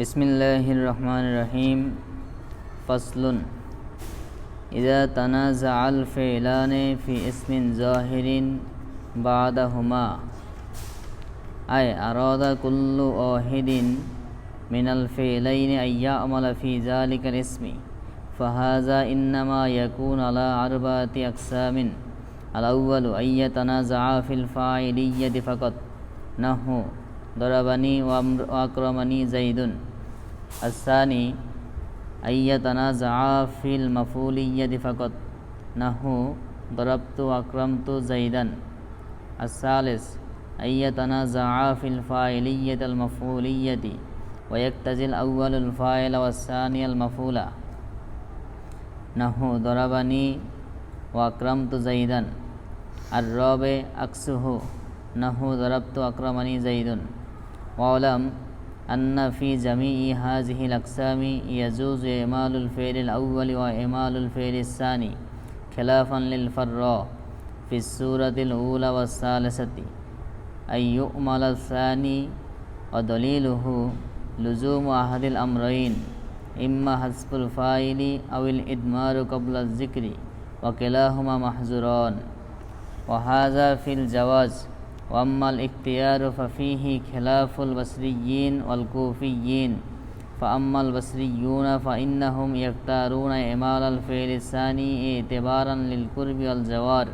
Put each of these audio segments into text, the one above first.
বিসমিল্লাহির রহমানির রহিম। ফাসলুন ইযা তানাযাআল ফি'লানি ফি ইসমিন যাহিরিন বা'দাহুমা আই আরাদা কুল্লু ওয়াহিদিন মিনাল ফি'লাইনি আইয়া'মালা ফি যালিকাল ইসমি ফাহাযা ইন্নামা ইয়াকুনু আলা আরবাতি আকসামিন। আল আউয়ালু আইয়াতানাযাআ ফিল ফাইলিয়্যাতি ফাকাত নাহু দরাবানি ওয়া আকরামানি যাইদুন। আস-সানি আইয়াতানাযাআ ফিল মাফউলিয়্যাতি ফাকাত নাহু দরাবতু ওয়া আকরামতু যাইদান। আস-সালিস আইয়াতানাযাআ ফিল ফাইলিয়্যাতিল মাফউলিয়্যাতি ওয়া ইয়াক্তাজিল আউয়ালুল ফাইলা ওয়াস-সানিয়াল মাফউলা নাহু দরাবানি ওয়া আকরামতু যাইদান। আর-রাবি আকসুহু নাহু দরাবতু আকরামানি যাইদুন। ওয়ালাম আন্না ফি জামিই হাযিহিল আকসামি ইয়াজুজু ইমালুল ফি'লিল আউয়ালি ওয়া ইমালুল ফি'লিস সানি খিলাফান লিল ফাররা ফিস সূরাতিল উলা ওয়াস সালিসাতি আই ইউ'মালাস সানি ওয়া দলিলুহু লুজুমু আহাদিল আমরাইন ইম্মা হাসফুল ফাইলি আউল ইদমারু ক্বাবলা যিকরি ওয়া কিলাহুমা মাহজুরান ওয়া হাযা ফিল জাওয়াজ ওয়া আম্মাল ইখতিয়ারু ফাফিহি খিলাফুল বাসরিয়্যিন ওয়াল কুফিয়্যিন ফাআম্মাল বাসরিয়্যুনা ফাইন্নাহুম ইয়াখতারুনা ইমালাল ফি'লিস সানি ইতিবারান লিল কুরবি ওয়াল জাওয়ার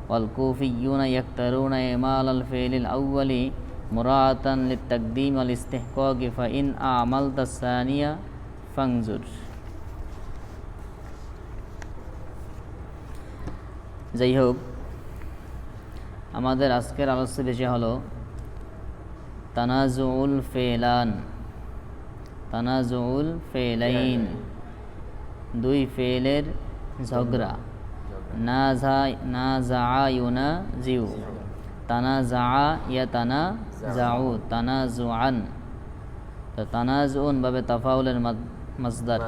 ওয়াল কুফিয়্যুনা ইয়াখতারুনা ইমালাল ফি'লিল আউয়ালি মুরাআতান লিত তাকদীম ওয়াল ইস্তিহকাকি ফাইন আমালতাস সানিয়া ফাংজুর। যাই হোক, আমাদের আজকের আলোচ্য বিষয় হলো তানাজুউল ফি'লান, তানাজুউল ফি'লাইন, দুই ফেলের ঝগড়া। নাযাআ ইউনাজিউ, তানাযাআ ইয়াতানাযাউ, তানাজুআন। তো তানাজুউন ভাবে তাফাউলের মাসদার,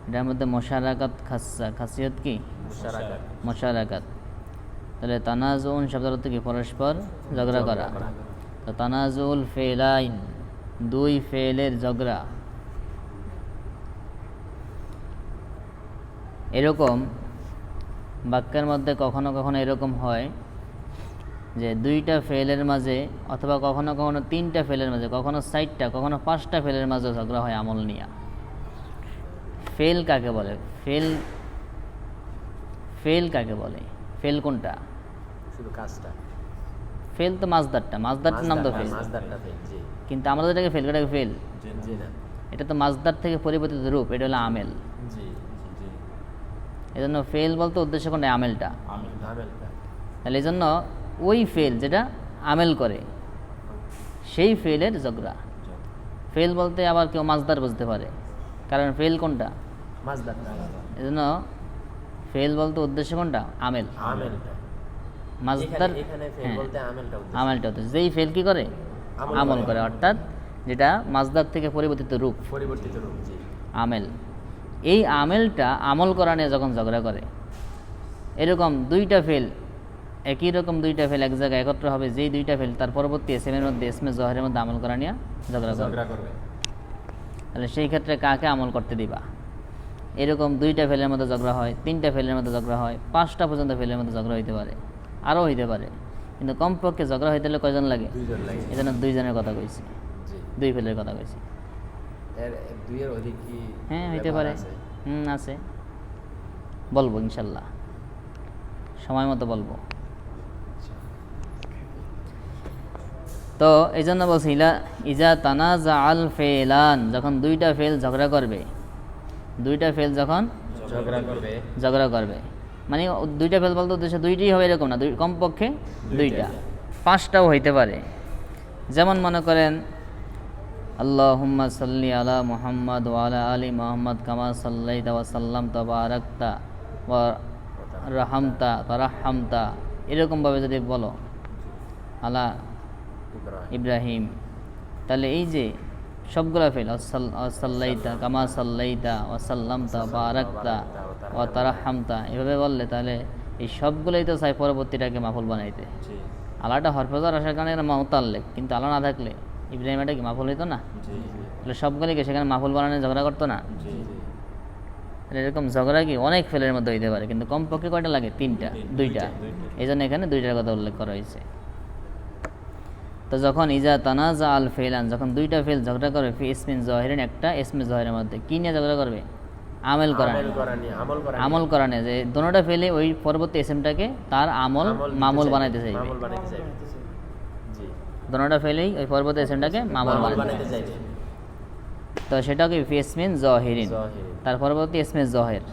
এটার মধ্যে মুশারাকাত খাসিয়ত কি? মুশারাকাত। তাহলে তানাজুউন শব্দের অর্থ কি? পরস্পর ঝগড়া করা। তো তানাজুউল ফি'লাইন, দুই ফেলের ঝগড়া। এরকম বাক্যের মধ্যে কখনো কখনো এরকম হয় যে দুইটা ফেলের মাঝে, অথবা কখনো কখনো তিনটা ফেলের মাঝে, কখনো 4টা, কখনো 5টা ফেলের মাঝে ঝগড়া হয় আমল নিয়া। ফেল কাকে বলে? ফেল কাকে বলে? ফেল কোনটা? শুধু কাজটা। ফেল তো মাসদারটার নাম তো ফেল, কিন্তু আমরা যেটাকে ফেল, এটাকে ফেল, এটা তো মাসদার থেকে পরিবর্তিত রূপ, এটা হলো আমেল। এজন্য ফেল বলতে উদ্দেশ্য কোনটা? আমেলটা। তাহলে এই জন্য ওই ফেল যেটা আমেল করে সেই ফেলের ঝগড়া। ফেল বলতে আবার কেউ মাসদার বুঝতে পারে, কারণ ফেল কোনটা? এজন্য ফেল বলতে উদ্দেশ্য কোনটা? আমেল। মাসদার আমেলটা হচ্ছে যেই ফেল কি করে? আমল করে, অর্থাৎ যেটা মাসদার থেকে পরিবর্তিত রূপ আমেল। এই আমেলটা আমল করা নিয়ে যখন ঝগড়া করে, এরকম দুইটা ফেল, একই রকম দুইটা ফেল এক জায়গায় একত্র হবে, যেই দুইটা ফেল তার পরবর্তী ইসমের মধ্যে, ইসমে জহরের মধ্যে আমল করা নিয়ে ঝগড়া করবে, তাহলে সেই ক্ষেত্রে কাকে আমল করতে দিবা? এরকম দুইটা ফেলের মধ্যে ঝগড়া হয়, 3টা ফেলের মধ্যে ঝগড়া হয়, 5টা পর্যন্ত ফেলের মধ্যে ঝগড়া হইতে পারে, আরও হইতে পারে, কিন্তু কমপক্ষে ঝগড়া হইতে হলে কয়জন লাগে? এই জন্য 2 জনের কথা কইছি, 2 ফেলের কথা কইছি। হ্যাঁ, হইতে পারে, আছে, বলবো ইনশাল্লাহ, সময় মতো বলবো। তো এই জন্য বলছি ইজা তানাযাআল ফি'লান, যখন দুইটা ফেল ঝগড়া করবে, দুইটা ফেল যখন ঝগড়া করবে, মানে দুইটা ফেল বলতে উদ্দেশ্য দুইটাই হবে এরকম না, কমপক্ষে 2টা, 5টাও হইতে পারে। যেমন মনে করেন আল্লাহুম্মা সাল্লি আলা মুহাম্মাদ ওয়া আলা আলি মুহাম্মাদ কামা সাল্লাইতা ওয়া সাল্লামতা ওয়া বারাকতা ওয়া রাহামতা তারাহামতা, এরকমভাবে যদি বলো আলা ইব্রাহিম, তাহলে এই যে সবগুলা ফেল, সাল্লাইতা কামা সাল্লাইতা ওয়া সাল্লামতা ওয়া বারাকতা ওয়া তারাহামতা, এভাবে বললে তাহলে এই সবগুলোই তো চাই পরবর্তীটাকে মাফুল বানাইতে। আলাটা হরফজার আসার কারণে মুতাল্লিক, কিন্তু আলা না থাকলে ইব্রাহিম এটা কি মাফুল হইতো না? তাহলে সবগুলিকে সেখানে মাফুল বানানো ঝগড়া করতো না। জি জি এরকম ঝগড়া কি অনেক ফেলের মধ্যে হইতে পারে, কিন্তু কমপক্ষে কয়টা লাগে? তিনটা, দুইটা। এই জন্য এখানে দুইটার কথা উল্লেখ করা হয়েছে। তো যখন ইজা তানাজা আল ফেলান, যখন দুইটা ফেল ঝগড়া করবে ফি ইসমিন জহিরিন, একটা ইসমে জহিরের মধ্যে, কি নিয়ে ঝগড়া করবে? আমেল করা নিয়ে। আমল করা নিয়ে, যে দোনোটা ফেলে ওই পরবর্তী ইসমটাকে তার আমল মামুল বানাইতে চাইবে। জি দোনোটা ফেলেই ওই পরবর্তী ইসমটাকে মামুল বানাইতে চাইবে। তো সেটাকে ফি ইসমিন জহিরিন, তার পরবর্তী ইসমে জহের।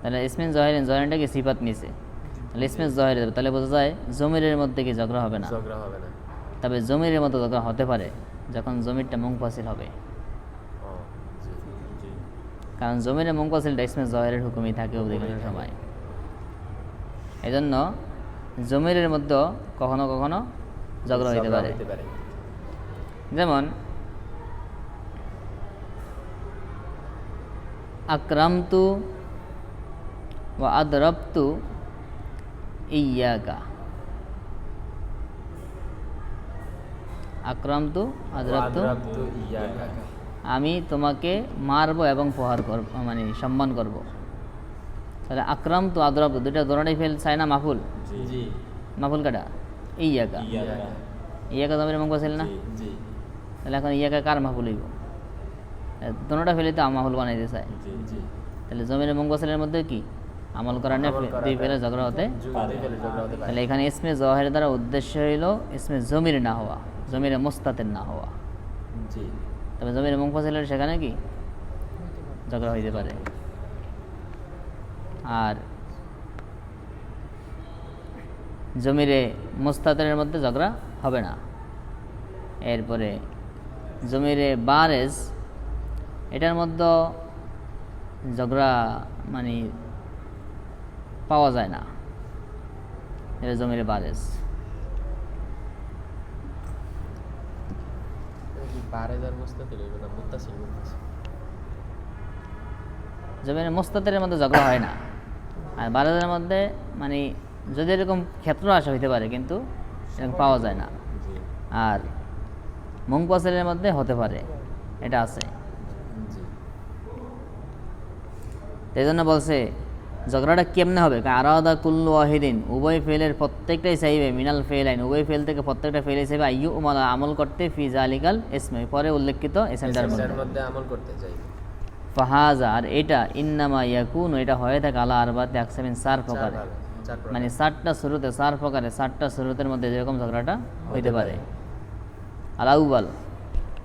তাহলে ইসমিন জহিরিন, জহিরটা কি সিফাত নিছে, তাহলে ইসমে জহির, তাহলে বোঝা যায় জমিরের মধ্যে কি ঝগড়া হবে না। তবে জমিরের মতো ঝগড়া হতে পারে যখন জমিরটা মুনফাসিল হবে, কারণ জমিরের মুনফাসিলটা ইসমে জহিরের হুকুমই থাকে অধিকাংশ সময়। এই জন্য জমিরের মধ্যে কখনো কখনো ঝগড়া হইতে পারে। যেমন আকরামতু ওয়া আদরাবতু ইয়াকা। আকরামতু আদরাবতু, আমি তোমাকে মারবো এবং প্রহার করব, মানে সম্মান করব। তাহলে আকরামতু আদরাবতু দুইটা দোনোটাই ফেল চাই না মাফুল। জি মাফুল কাটা ইয়াকা, ইয়াকা জমির মুনফাসিল না। তাহলে এখন ইয়াকা কার মাফুল হইব? দোনোটা ফেলে তো মাফুল বানাইতে চায়। তাহলে জমির মুনফাসিলের মধ্যে কি আমল করা নিয়ে দুই ফেলে ঝগড়া হতে। তাহলে এখানে ইসমে জহের দ্বারা উদ্দেশ্য হইল ইসমে জমির না হওয়া, জমিরে মুস্তাতের না হওয়া। তবে জমিরে মুনফাসিলের সেখানে কি ঝগড়া হইতে পারে। আর জমিরে মুস্তাতের মধ্যে ঝগড়া হবে না। এরপরে জমিরে বারেজ, এটার মধ্যে ঝগড়া মানে পাওয়া যায় না, এটা জমিরে বারেজ। জমির মুস্তাতের মধ্যে ঝগড়া হয় না। আর বারেজের মধ্যে মানে যদি এরকম ক্ষেত্র আসা হইতে পারে, কিন্তু এরকম পাওয়া যায় না। আর মুনফাসিলের মধ্যে হতে পারে, এটা আছে। এই জন্য বলছে ঝগড়াটা কেমনে হবে? আরাদা কুল্লু ওয়াহিদিন, উভয় ফেলের প্রত্যেকটাই চাইবে, মিনাল ফেলাইন উভয় ফেল থেকে প্রত্যেকটা ফেলে চাইবে আইয়ু উমালা আমল করতে ফি জালিকাল ইসমে, পরে উল্লেখিত ইসমটার মধ্যে আমল করতে চাইবে। ফাহাজা, আর এটা ইন্নামা ইয়াকুন, এটা হয়ে থাকে আলা আরবাতে আকসামিন, চার প্রকারে, মানে চারটা শুরুতে, চার প্রকারে, চারটা শুরুতের মধ্যে যেরকম ঝগড়াটা হইতে পারে। আলাউবাল,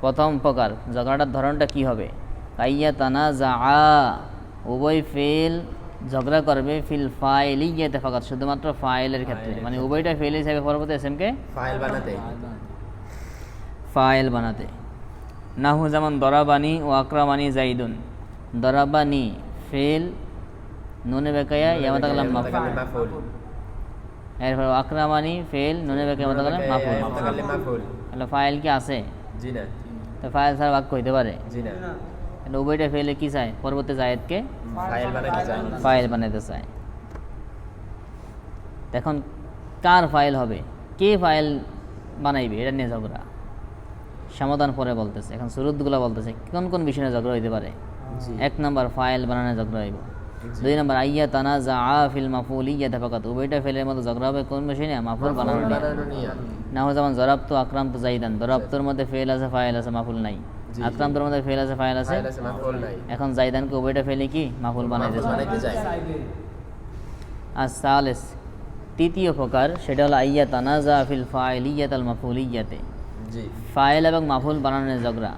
প্রথম প্রকার ঝগড়াটার ধরনটা কি হবে? কাইয়া তানাজা, উভয় ফেল ঝগড়া করবে ফিল ফাইলিয়াতে ফাকাত, শুধুমাত্র ফাইলের ক্ষেত্রে, মানে উভয়টা ফেল হিসেবে পরবর্তী এসএমকে ফাইল বানাতে। নাহু যেমন দরাবানি ও আকরামানি জাইদুন, দরাবানি ফেল নুনে বেকায়া ইয়ামাতাকাল্লাম মাফুল, এরপর আকরামানি ফেল নুনে বেকায়া ইয়ামাতাকাল্লাম মাফুল। তাহলে ফাইল কি আছে? জি না। তো ফাইল ছাড়া বাক্য হইতে পারে? জি না। তাহলে উভয়টা ফেলে কি চায়? পরবর্তী জায়েদকে ফাইল বানাইতে চায়। এখন কার ফাইল হবে, কে ফাইল বানাইবে, এটা নিয়ে ঝগড়া। সমাধান পরে বলতেছে, এখন সুরুতগুলো বলতেছে কোন কোন বিষয়ে ঝগড়া হইতে পারে। এক নম্বর ফাইল বানানো ঝগড়া হইব। দুই নম্বর আইয়া তানাজা ফিল মাফুলিয়াতে ফাকাত, উভয়টা ফেলের মধ্যে ঝগড়া হবে কোন বিষয় নিয়ে? মাফুল বানানো নিয়ে। না হয় যেমন জরাবতু আকরামতু জাইদান, জরাবতুর মধ্যে ফেল আছে, ফাইল আছে, মাফুল নাই। আকরামতুর মধ্যে ফেল আছে, ফাইল আছে, এখন জাইদানকে উভয়টা ফেলে কি মাফুল বানাইতে চায়। আর সালেস, তৃতীয় প্রকার, সেটা হলো আইয়া তানাজা ফিল ফাইলিয়াত আল মাফুলিয়াতে, ফাইল এবং মাফুল বানানোর ঝগড়া।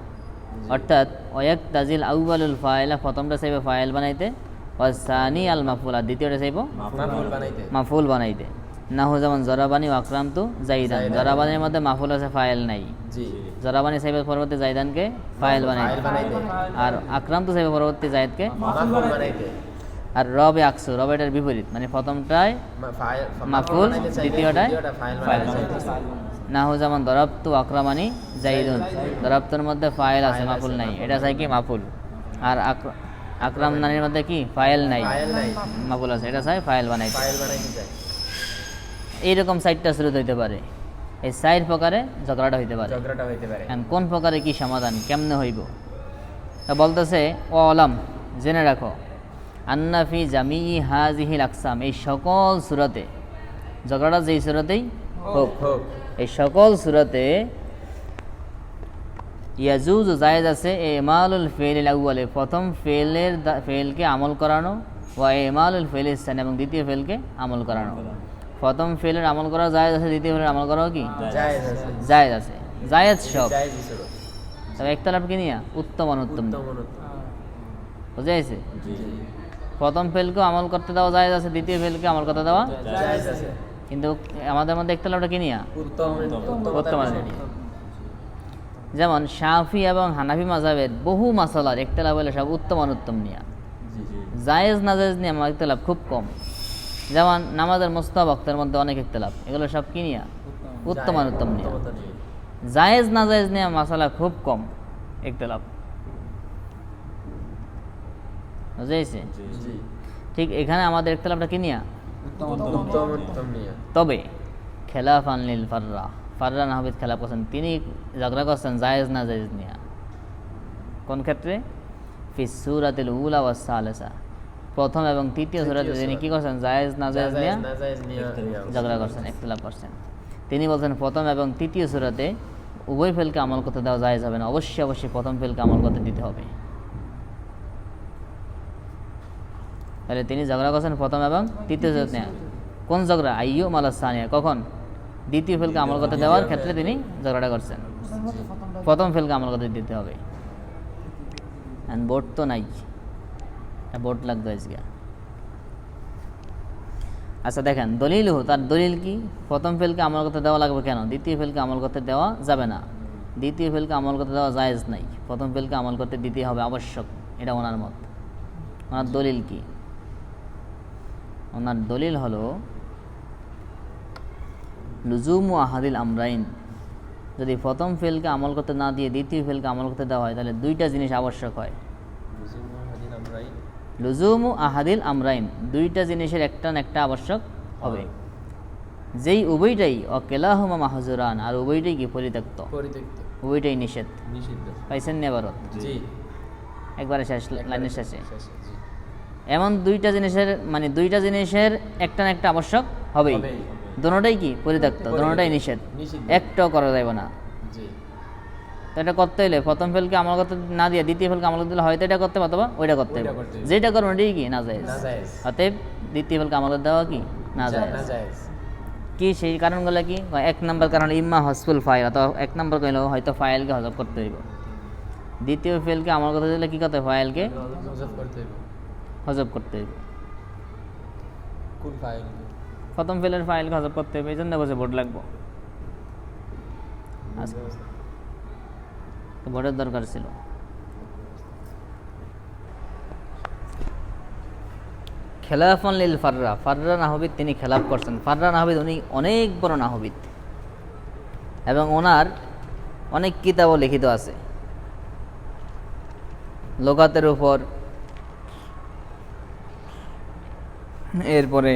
অর্থাৎ ওয়াক তাজিল আউয়ালুল ফাইলা, প্রথমটা চাইবে ফাইল বানাইতে, ওয়াসানি আল মাফুল, আর দ্বিতীয়টা চাইব মাফুল বানাইতে। নাহু যেমন জরাবানি ও আকরামতু জাইদান, জরাবানির মধ্যে মাফুল আছে, ফাইল নাই। জরাবানি চাইবে পরবর্তী জাইদানকে ফাইল বানাইতে, আর আকরামতু চাইবে পরবর্তী জায়েদকে মাফুল বানাইতে। আর রবে আকসু, রব এটার বিপরীত, মানে প্রথমটায় মাফুল, দ্বিতীয়টায় ফাইল। নাহু যেমন দরাবতু আকরামানি জাইদুন, দরাবতুর মধ্যে ফাইল আছে, মাফুল নাই, এটা চাই কি মাফুল। আর আকরাম নানির মধ্যে কি ফাইল নাই, মাফুল আছে, এটা চাই ফাইল বানাইতে। এইরকম সাইডটা শুরু হইতে পারে। এই সাইড প্রকারে ঝগড়াটা হইতে পারে। কোন প্রকারে কি সমাধান, কেমনে হইব, তা বলতেছে ও আলম, জেনে রাখো, আন্না ফি জামি হাজিহিল আকসাম, এই সকল সূরাতে, ঝগড়াটা যেই সূরাতেই হোক, এই সকল সূরাতে ইয়াজুজ জায়েজ আছে ইমালুল ফেইল আউয়ালে, প্রথম ফেলকে আমল করানো, ওয়া ইমালুল ফেইল সানি, এবং দ্বিতীয় ফেলকে আমল করানো। প্রথম ফেলের আমল করা জায়েজ আছে, দ্বিতীয় ফেলের আমল করাও কি জায়েজ আছে। জায়েজ আছে, জায়েজ সব। জায়েজই ছিল। তবে একতলাপ কি নিয়া উত্তম অনুত্তম উত্তম অনুত্তম। বুঝা গেছে? জি। প্রথম ফেলকে আমল করতে দেওয়া জায়েজ আছে, দ্বিতীয় ফেলকে আমল করতে দেওয়া, জায়েজ আছে। কিন্তু আমাদের মধ্যে একতলাপটা কি নিয়া উত্তম উত্তম নিয়া। যেমন শাফি এবং হানাফি মাযহাবের বহু মাসালার একতলাপ হলে সব উত্তম অনুত্তম নিয়া, জায়েজ না জায়েজ নিয়ে আমার একতলাপ খুব কম। যেমন নামাজের মুস্তাহাব ওয়াক্তের মধ্যে অনেক একতলাপ, এগুলো সব কি নিয়া উত্তম অনুত্তম নিয়া। জায়েজ না জায়েজ নিয়ে মাসালা খুব কম একতলাপ। বুঝা গেছে? জি। ঠিক এখানে আমাদের একতলাপটা কি নিয়া, উত্তম উত্তম নিয়ে। তবে খেলাফান লিল ফাররা, ফাররা নাহবিদ খেলাফ করছেন, তিনি ঝগড়া করছেন জায়েজ না জায়েজ নিয়া। কোন ক্ষেত্রে? ফি সূরাতিল উলা ওয়াস সালিসা, প্রথম এবং তৃতীয় সূরাতে তিনি কি করছেন, জায়েজ না জায়েজ নিয়া না জায়েজ নিয়ে ঝগড়া করছেন, একতলাপ করছেন। তিনি বলছেন প্রথম এবং তৃতীয় সূরাতে উভয় ফেলকে আমল করতে দেওয়া জায়েজ হবে না, অবশ্যই অবশ্যই প্রথম ফেলকে আমল করতে দিতে হবে। তাহলে তিনি ঝগড়া করছেন প্রথম এবং তৃতীয় সূরাতে নিয়ে। কোন ঝগড়া? আইয়ু মালা সানিয়া, কখন? দ্বিতীয় ফেলকে আমল করতে দেওয়ার ক্ষেত্রে তিনি ঝগড়াটা করছেন, প্রথম ফেলকে আমল করতে দিতে হবে। বোর্ড তো নাই, বোর্ড লাগবে আজকে। আচ্ছা দেখেন, দলিল তার দলিল কি? প্রথম ফেলকে আমল করতে দেওয়া লাগবে কেন? দ্বিতীয় ফেলকে আমল করতে দেওয়া যাবে না, দ্বিতীয় ফেলকে আমল করতে দেওয়া জায়েজ নাই, প্রথম ফেলকে আমল করতে দিতে হবে আবশ্যক। এটা ওনার মত। ওনার দলিল কি? ওনার দলিল হলো লুজুমু আহাদিল আমরাইন, যদি প্রথম ফেলকে আমল করতে না দিয়ে দ্বিতীয় ফেলকে আমল করতে দেওয়া হয়, তাহলে দুইটা জিনিস আবশ্যক হয়। লুজুমু আহাদিল আমরাইন, দুইটা জিনিসের একটা না একটা আবশ্যক হবে, যেই উভয়টাই অকেলাহুমা মাহজুরান, আর উভয়টাই কি পরিত্যক্ত, উভয়টাই নিষেধ। পাইছেন নি এবারও? জি। একবারে শেষ, লাইনের শেষে। জি। এমন দুইটা জিনিসের, মানে দুইটা জিনিসের একটা না একটা আবশ্যক হবেই, দুটোটাই কি পরিত্যক্ত, দুটোটাই নিষেধ, একটাও করা যাবে না। জি। তো এটা করতে হলে প্রথম ফেলকে আমল করতে না দিয়ে দ্বিতীয় ফেলকে আমল করতে দিলে হয়তো এটা করতে অথবা ওইটা করতে হবে, যেটা করবেন ওইটাই কি না জায়েজ। অতএব দ্বিতীয় ফেলকে আমল করতে দেওয়া কি না জায়েজ। কি সেই কারণগুলো কি? এক নম্বর কারণ ইম্মা হসফুল ফাইল, অথবা এক নম্বর কইল হয়তো ফাইলকে হজব করতে হইব। দ্বিতীয় ফেলকে আমল করতে দিলে কি করতে হবে? ফাইলকে হজব করতে হইব। কোন ফাইল? প্রথম ফেলের ফাইলকে হজব করতে হবে, এই জন্য বসে বোর্ড লাগবো। তো বোর্ডের দরকার ছিল। খেলাফান লিল ফাররা, ফাররা নাহবিদ তিনি খেলাফ করছেন। ফাররা নাহবিদ উনি অনেক বড় নাহবিদ, এবং ওনার অনেক কিতাবও লিখিত আছে লোগাতের উপর। এরপরে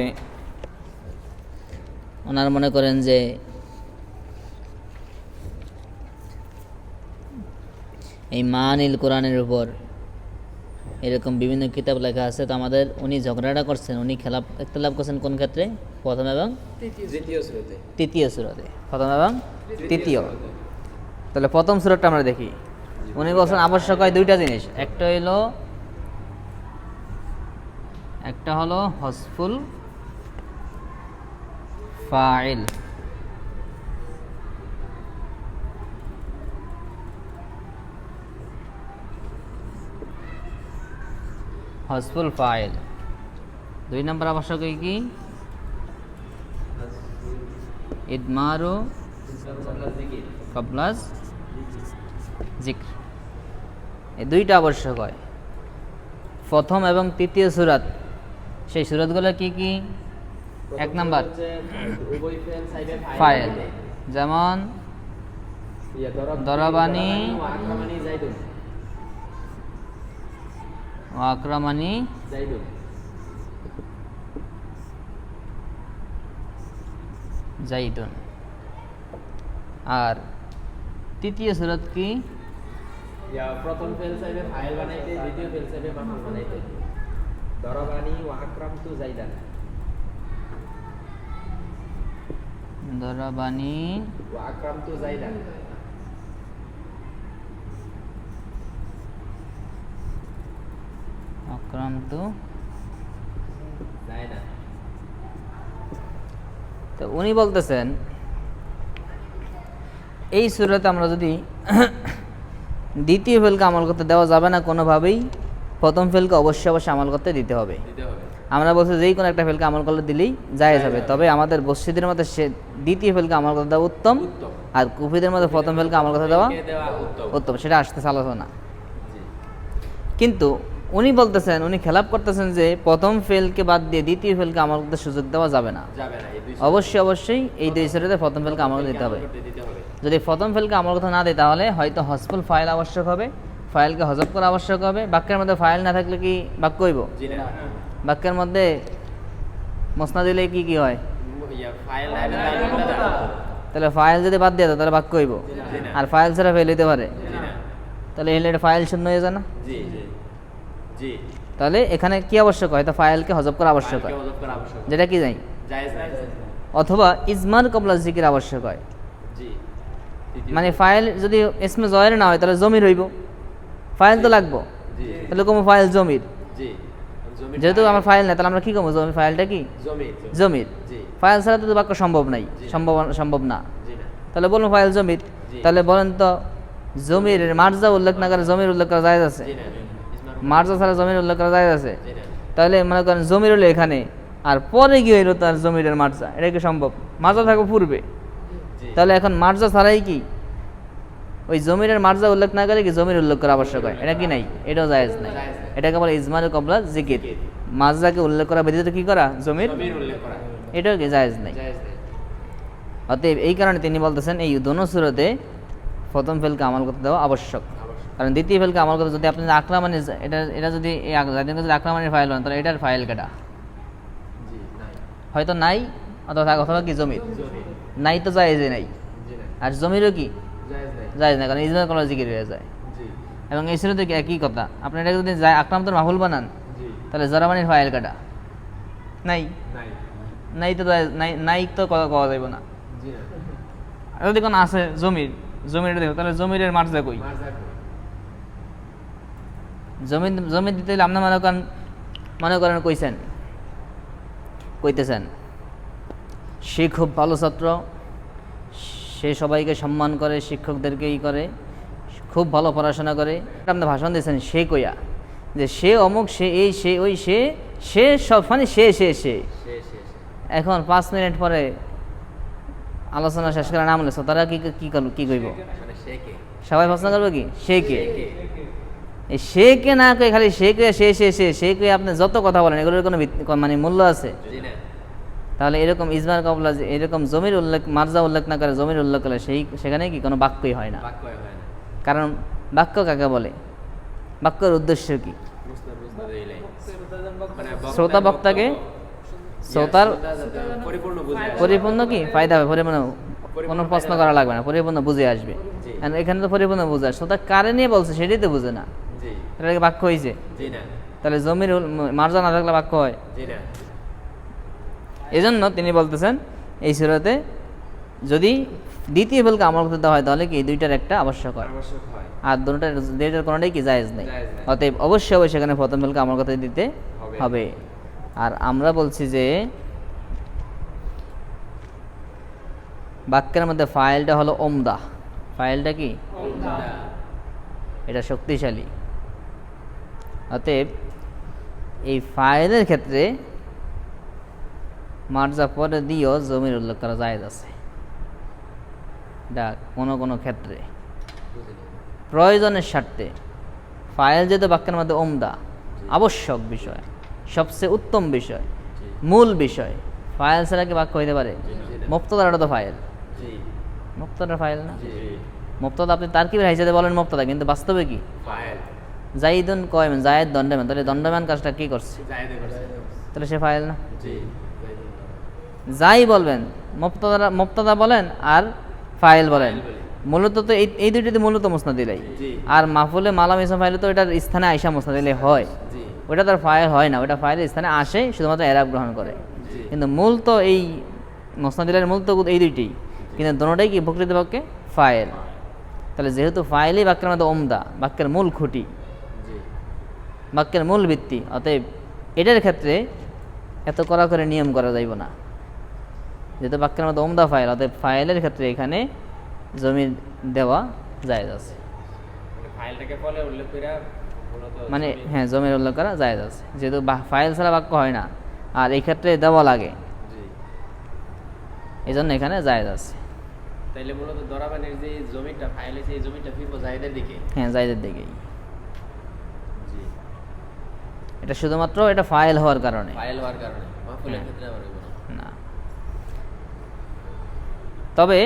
ওনার মনে করেন যে এই মানিল কোরআনের উপর এরকম বিভিন্ন কিতাব লেখা আছে। তো আমাদের উনি ঝগড়াটা করছেন, উনি ইখতিলাফ করছেন কোন ক্ষেত্রে? প্রথম এবং তৃতীয় সূরাতে, প্রথম এবং তৃতীয়। তাহলে প্রথম সূরাটা আমরা দেখি। উনি বলছেন আবশ্যক হয় দুইটা জিনিস, একটা হলো হসফুল ফাইল, হসফুল ফাইল। দুই নম্বর আবশ্যক কি? ইদমারু কাবলাজ জিক্র। এই দুইটা আবশ্যক হয় প্রথম এবং তৃতীয় সূরাত। সেই সূরাতগুলো কি কি? এক নাম্বার ফাইল, যেমন দরাবানি ও আকরামানি জাইদুন। আর তৃতীয় সূরাত কি? ইয়া প্রথম ফেল চাইবে ফাইল বানাইতে, দ্বিতীয় ফেল চাইবে মাফুল বানাইতে। দরবানি ওয়া আকরামতু জাইদান। দরাবানি ওয়া আকরামতু জাইদান। আক্রান্ত। জাইদান। তো উনি বলতেছেন এই সূরাতে আমরা যদি দ্বিতীয় ফেলকে আমল করতে দেওয়া যাবে না কোনোভাবেই, প্রথম ফেলকে অবশ্যই অবশ্যই আমল করতে দিতে হবে। দিতে হবে। আমরা বলছি যেই কোনো একটা ফেলকে আমল করলে দিলেই জায়েজ হবে, তবে আমাদের মসজিদের মধ্যে সে দ্বিতীয় ফেলকে আমল করতে দেওয়া উত্তম, উত্তম। আর কুফিদের মধ্যে প্রথম ফেলকে আমল করতে দেওয়া কে দেওয়া উত্তম। উত্তম, সেটা আসতেছে আলোচনা। জি। কিন্তু উনি বলতেছেন, উনি খেলাপ করতেছেন যে প্রথম ফেলকে বাদ দিয়ে দ্বিতীয় ফেলকে আমল করতে সুযোগ দেওয়া যাবে না। যাবে না এই দুই অবশ্যই অবশ্যই এই দুই সুরাতে প্রথম ফেলকে আমল দিতে হবে। দিতে হবে। যদি প্রথম ফেলকে আমল করতে না দেয় তাহলে হয়তো হজফুল ফাইল আবশ্যক হবে, ফাইলকে হজব করা আবশ্যক হবে। বাক্যের মধ্যে ফাইল না থাকলে কি বাক্য হইব? জি না। বাক্যের মধ্যে মসনা দিলে কি কি হয়? ইয়া ফাইল আইবে না। তাহলে ফাইল যদি বাদ দিয়ে দাও তাহলে বাক্য হইব, জি না। আর ফাইল ছাড়া ফেল হইতে পারে, জি না। তাহলে এলে এটা ফাইল শূন্য হয়ে যায় না? জি জি জি। তাহলে এখানে কি আবশ্যক হয়? তো ফাইলকে হজব করা আবশ্যক হয়, ফাইলকে ওযব করা আবশ্যক। যেটা কি জানি, জায়েজ নাই। অথবা ইজমার কবলা জিকির আবশ্যক হয়। জি। তৃতীয়- মানে ফাইল যদি ইসমে জয়ের না হয় তাহলে জমির হইব, ফাইল তো লাগবো, জি তাহলে কম ফাইল জমির। জি। জমি যেহেতু আমার ফাইল নাই তাহলে আমরা কি করবো? জমি ফাইলটা কি জমি জমির। জি ফাইল ছাড়া তো বাক্য সম্ভব নাই, জি। সম্ভব না। জি না। তাহলে বলুন ফাইল জমির। জি। তাহলে বলেন তো জমির মার্জা উল্লেখ না করে জমির উল্লেখ করা জায়েজ আছে? জি না। ইসমার মার্জা ছাড়া জমির উল্লেখ করা জায়েজ আছে? জি না। তাহলে মনে করেন জমির হলো এখানে, আর পরে কি হইলো তার জমিরের মার্জা, এটা কি সম্ভব? মার্জা থাকবে পূর্বে, জি। তাহলে এখন মার্জা ছাড়াই কি ওই জমিরের মার্জা উল্লেখ না করে কি জমির উল্লেখ করা আবশ্যক হয়? এটা কি নাই? এটাও জায়েজ নাই। জায়েজ নাই। এটাকে বলে ইজমার কবলা জিকির। মার্জাকে উল্লেখ করা ব্যতীত কি করা? জমির, জমির উল্লেখ করা এটাও কি জায়েজ নাই। জায়েজ নাই। অতএব এই কারণে তিনি বলতেছেন এই দোনো সূরাতে প্রথম ফেলকে আমল করতে দেওয়া আবশ্যক। আবশ্যক। কারণ দ্বিতীয় ফেলকে আমল করতে যদি আপনি আক্রামানি এটা যদি এই যদি আক্রামানির ফাইল হন তাহলে এটার ফাইল কেটা জি নাই। হয়তো নাই, অথবা কি জমির জমি নাই, তো জায়েজে নাই। জি না। আর জমিরও কি জায়েজ নাই। জায়েজ নাই, কারণ ইজমার কবলা জিকির হয়ে যায়। জি এবং এই সূরাতে কি একই কথা, আপনি এটা যদি আক্রামতের মাহুল বানান জি তাহলে জরামানির ফাইল কাটা নাই, নাই। নাই তো নাই তো কওয়া যাইব না। জি না। আর যদি কোনো আছে জমির দেখো, তাহলে জমিরের মার্জা কই? মারজা কই? জমি দিতে হলে আপনার মনে করেন কইতেছেন সে খুব ভালো ছাত্র, সে সবাইকে সম্মান করে, শিক্ষকদেরকে করে, খুব ভালো পড়াশোনা করে। আপনি ভাষণ দিয়েছেন সে কইয়া যে সে অমুক, সে এই, সে ওই, সে সব, মানে সে। শেষ। এখন 5 মিনিট পরে আলোচনা শেষ করে নাম লেছো, তারা কি কইব? মানে সে কে? সবাই প্রশ্ন করবে কি সে কে? কে? এই সে কে না কয়ে খালি সে কে, সে কে আপনি যত কথা বলেন এগুলোর কোনো মানে মূল্য আছে? জি না। তাহলে এরকম ইজমার কবলা এরকম জমির উল্লেখ, মার্জা উল্লেখ না করে জমির উল্লেখ করলে সেখানে কি কোনো বাক্যই হয় না। বাক্য হয় না। কারণ বাক্য কাকে বলে? বাক্যের উদ্দেশ্য কি? মুস্তাদ ইলাই। মানে শ্রোতা বক্তাকে শ্রোতার পরিপূর্ণ বুঝে আসে। পরিপূর্ণ কি ফায়দা হবে, পরিপূর্ণ কোনো প্রশ্ন করা লাগবে না, পরিপূর্ণ বুঝে আসবে। জি। And এখানে তো পরিপূর্ণ বুঝে আসে, শ্রোতা কারে নিয়ে বলছে সেটাই তো বুঝে না, জি এটা কি বাক্য হয়েছে? জি না। তাহলে জমির মার্জা না থাকলে বাক্য হয়? জি না। এজন্য তিনি বলতেছেন এই সূরাতে যদি দ্বিতীয় ফেলকে আমল করতে দেওয়া হয় তাহলে কি এই দুইটার একটা আবশ্যক হয়, আবশ্যক হয়। আর দুইটার কোনোটাই কি জায়েজ নেই। জায়েজ নেই। অতএব অবশ্যই সেখানে প্রথম ফেলকে আমল করতে দিতে হবে। হবে। আর আমরা বলছি যে বাক্যের মধ্যে ফাইলটা হলো ওমদা। ফাইলটা কি? এটা শক্তিশালী। অতএব এই ফাইলের ক্ষেত্রে মার্জা পরে দিয়েও জমির উল্লেখ করা জায়েজ আছে। এটা কোনো ক্ষেত্রে প্রয়োজনের স্বার্থে ফাইল যেহেতু বাক্যের মধ্যে ওমদা, আবশ্যক বিষয়, সবচেয়ে উত্তম বিষয়, মূল বিষয়, ফাইল ছাড়া কি বাক্য হইতে পারে? মুবতাদাটা তো ফাইল, জি মুবতাদার ফাইল না? জি মুবতাদা আপনি তারকিবের হিসেবে বলেন মুবতাদা, কিন্তু বাস্তবে কি? ফাইল জাইদুন কয়মান, জায়েদ দণ্ডমান, তাহলে দণ্ডমান কাজটা কি করছে? জায়েদ করছে। তাহলে সে ফাইল না? জি যাই বলবেন মুবতাদা বলেন আর ফাইল বলেন, মূলত তো এই দুইটিতে মূলত মুসনাদিলাই, জি। আর মাফুলে মালাম ইসম ফাইলে তো এটার স্থানে আইসা মুসনাদিলাই হয়, জি ওটা তার ফাইল হয় না, ওটা ফাইলের স্থানে আসে, শুধুমাত্র এরাব গ্রহণ করে। জি কিন্তু মূল তো এই মুসনাদিলের মূল তো এই দুইটি, কিন্তু দোনোটাই কি প্রকৃতপক্ষে ফাইল। তাহলে যেহেতু ফাইলই বাক্যের মধ্যে ওমদা, বাক্যের মূল খুঁটি, জি বাক্যের মূল ভিত্তি, অতএব এটার ক্ষেত্রে এত করা করে নিয়ম করা যাইব না। যেহেতু বাক্যের মধ্যে ওমদা ফাইল, অতএব ফাইলের ক্ষেত্রে এখানে জমির দেওয়া জায়েজ আছে, ফাইলটাকে ফলে উল্লেখ করে মূলত মানে হ্যাঁ জমির উল্লেখ করা জায়েজ আছে, যেহেতু ফাইল ছাড়া বাক্য হয় না, আর এই ক্ষেত্রে দেওয়া লাগে, জি এই জন্য এখানে জায়েজ আছে। তাইলে মূলত দরাবানের যে জমিটা ফাইল আছে এই জমিটা ফিরবো জাহিদের দিকে। হ্যাঁ জায়েজের দিকেই, জি এটা শুধুমাত্র এটা ফাইল হওয়ার কারণে ফাইল হওয়ার কারণে মাহফুলের হ্যাঁ। ক্ষেত্রে আবার হইব না। না। তবে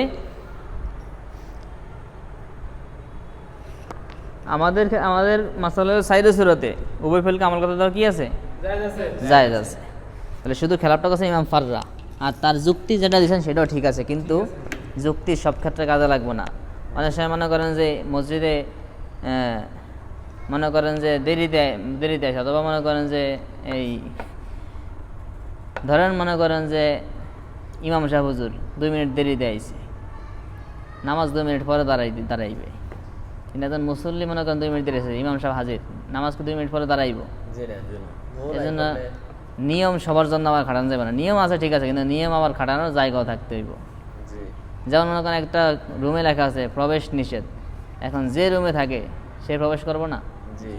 আমাদের মাসালের সাইডে সুরতে উভয় ফেলকে আমল করতে দেওয়া কি আছে, জায়েজ আছে। তাহলে শুধু খেলাপটা কাছে ইমাম ফাররা, আর তার যুক্তি যেটা দিয়েছেন সেটাও ঠিক আছে, কিন্তু যুক্তি সব ক্ষেত্রে কাজে লাগবে না। অনেক সময় মনে করেন যে মসজিদে মনে করেন যে দেরিতে আসে, অথবা মনে করেন যে এই ধরেন মনে করেন যে ইমাম সাহেব হুজুর 2 মিনিট দেরিতে আইছে, নামাজ 2 মিনিট পরে দাঁড়াইবে, কিন্তু একজন মুসল্লি মনে করেন 2 মিনিট দেরি আছে, ইমাম সাহেব হাজির, নামাজকে 2 মিনিট পরে দাঁড়াইব। জি না জি না এই জন্য নিয়ম সবার জন্য আবার খাটানো যাবে না। নিয়ম আছে ঠিক আছে, কিন্তু নিয়ম আবার খাটানোর জায়গাও থাকতে হইব। জি যেমন মনে করেন একটা রুমে লেখা আছে প্রবেশ নিষেধ, এখন যে রুমে থাকে সে প্রবেশ করবো না, জি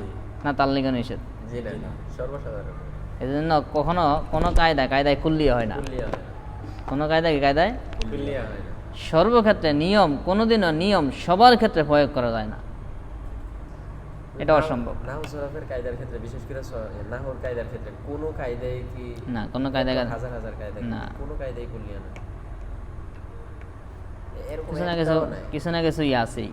না তার লিগে নিষেধ। জি না সর্বসাধারণ এই জন্য কখনো কোনো কায়দায় কুল্লিয়া হয় না, কুলিয়া হয় না কোনো কায়দায় কুলিয়া হয় না সর্বক্ষেত্রে নিয়ম, কোনোদিনও নিয়ম সবার ক্ষেত্রে প্রয়োগ করা যায় না, এটা অসম্ভব। নাহু সরফের কায়দার ক্ষেত্রে বিশেষ করে নাহুর কায়দার ক্ষেত্রে কোনো কায়দায় কি না কোনো কায়দায় হাজার হাজার কায়দা না। কোনো কায়দায় কুলিয়া না এরকম কিছু না কিছু আছেই।